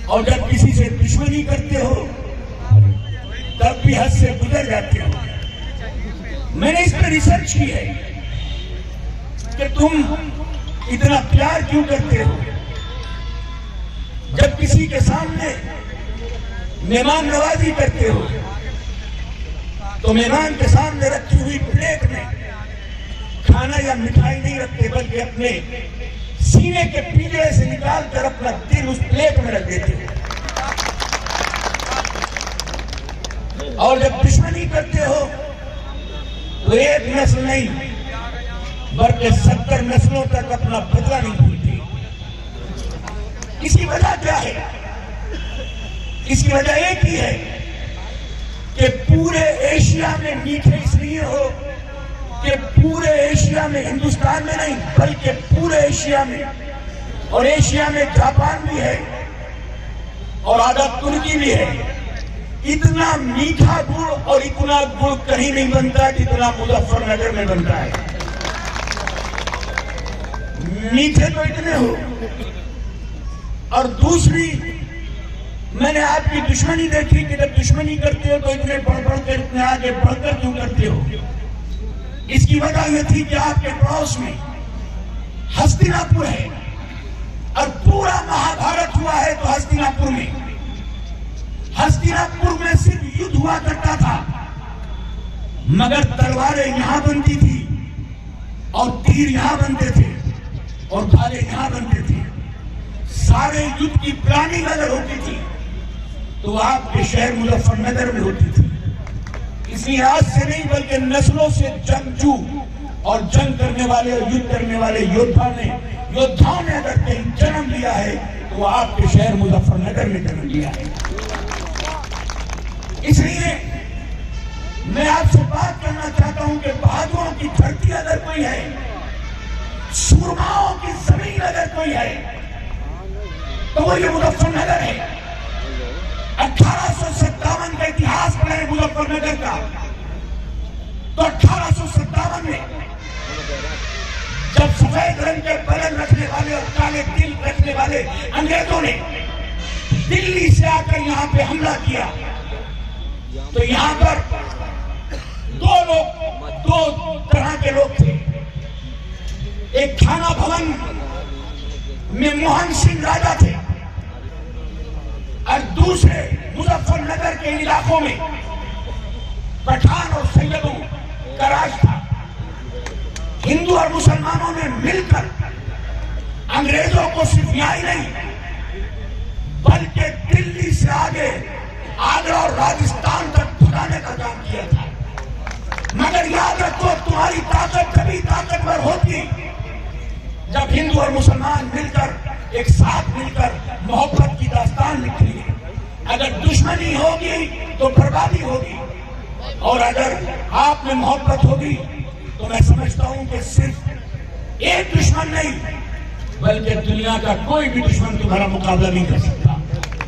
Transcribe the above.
और जब किसी से दुश्मनी करते हो तब भी हद से गुजर जाते हो। मैंने इस पर रिसर्च की है कि तुम इतना प्यार क्यों करते हो। जब किसी के सामने मेहमान नवाजी करते हो तो मेहमान के सामने रखी हुई प्लेट में खाना या मिठाई नहीं रखते, बल्कि अपने सीने के पिंजरे से निकालकर अपना दिल उस प्लेट में रख देते हो। और जब दुश्मनी करते हो तो एक नस्ल नहीं बल्कि 70 नस्लों तक अपना बदला नहीं भूलती। इसकी वजह क्या है? इसकी वजह एक ही है कि पूरे एशिया में मीठे इसलिए हो कि पूरे एशिया में, हिंदुस्तान में नहीं बल्कि पूरे एशिया में, और एशिया में जापान भी है और आधा तुर्की भी है, इतना मीठा गुड़ और इतना गुड़ कहीं नहीं बनता जितना मुजफ्फरनगर में बनता है। मीठे तो इतने हो। और दूसरी, मैंने आपकी दुश्मनी देखी कि जब दुश्मनी करते हो तो इतने बढ़कर, इतने आगे बढ़कर क्यों करते हो। इसकी वजह यह थी कि आपके पड़ोस में हस्तिनापुर है और पूरा महाभारत हुआ है तो हस्तिनापुर में सिर्फ युद्ध हुआ करता था, मगर तलवारें यहां बनती थी और तीर यहां बनते थे और भाले यहां बनते थे। सारे युद्ध की प्लानिंग अगर होती थी तो आपके शहर मुजफ्फरनगर में होती थी। इसलिए आज से नहीं बल्कि नस्लों से जंगजू और जंग करने वाले और युद्ध करने वाले योद्धाओं ने अगर कहीं जन्म लिया है तो आपके शहर मुजफ्फरनगर में जन्म लिया है। इसलिए मैं आपसे बात करना चाहता हूं कि बहादुरों की धरती अगर कोई है, सूरमाओं की जमीन अगर कोई है तो वो ये मुजफ्फरनगर है। 1857 का इतिहास पढ़े मुजफ्फरनगर का, तो 1857 में जब सफेद रंग के बदन रखने वाले और काले तिल रखने वाले अंग्रेजों ने दिल्ली से आकर यहां पे हमला किया तो यहां पर दो तरह के लोग थे। एक थाना भवन में मोहन सिंह राजा थे और दूसरे मुजफ्फरनगर के इलाकों में पठान और सैयदों का राज था। हिंदू और मुसलमानों ने मिलकर अंग्रेजों को सिर्फ यहां ही नहीं बल्कि दिल्ली से आगे आगरा और राजस्थान तक भगाने का काम किया था। मगर याद रखो, तुम्हारी ताकत तभी ताकतवर होती जब हिंदू और मुसलमान मिलकर एक साथ मिलकर मोहब्बत की दास्तान लिखी है। अगर दुश्मनी होगी तो बर्बादी होगी, और अगर आप में मोहब्बत होगी तो मैं समझता हूं कि सिर्फ एक दुश्मन नहीं बल्कि दुनिया का कोई भी दुश्मन तुम्हारा मुकाबला नहीं कर सकता।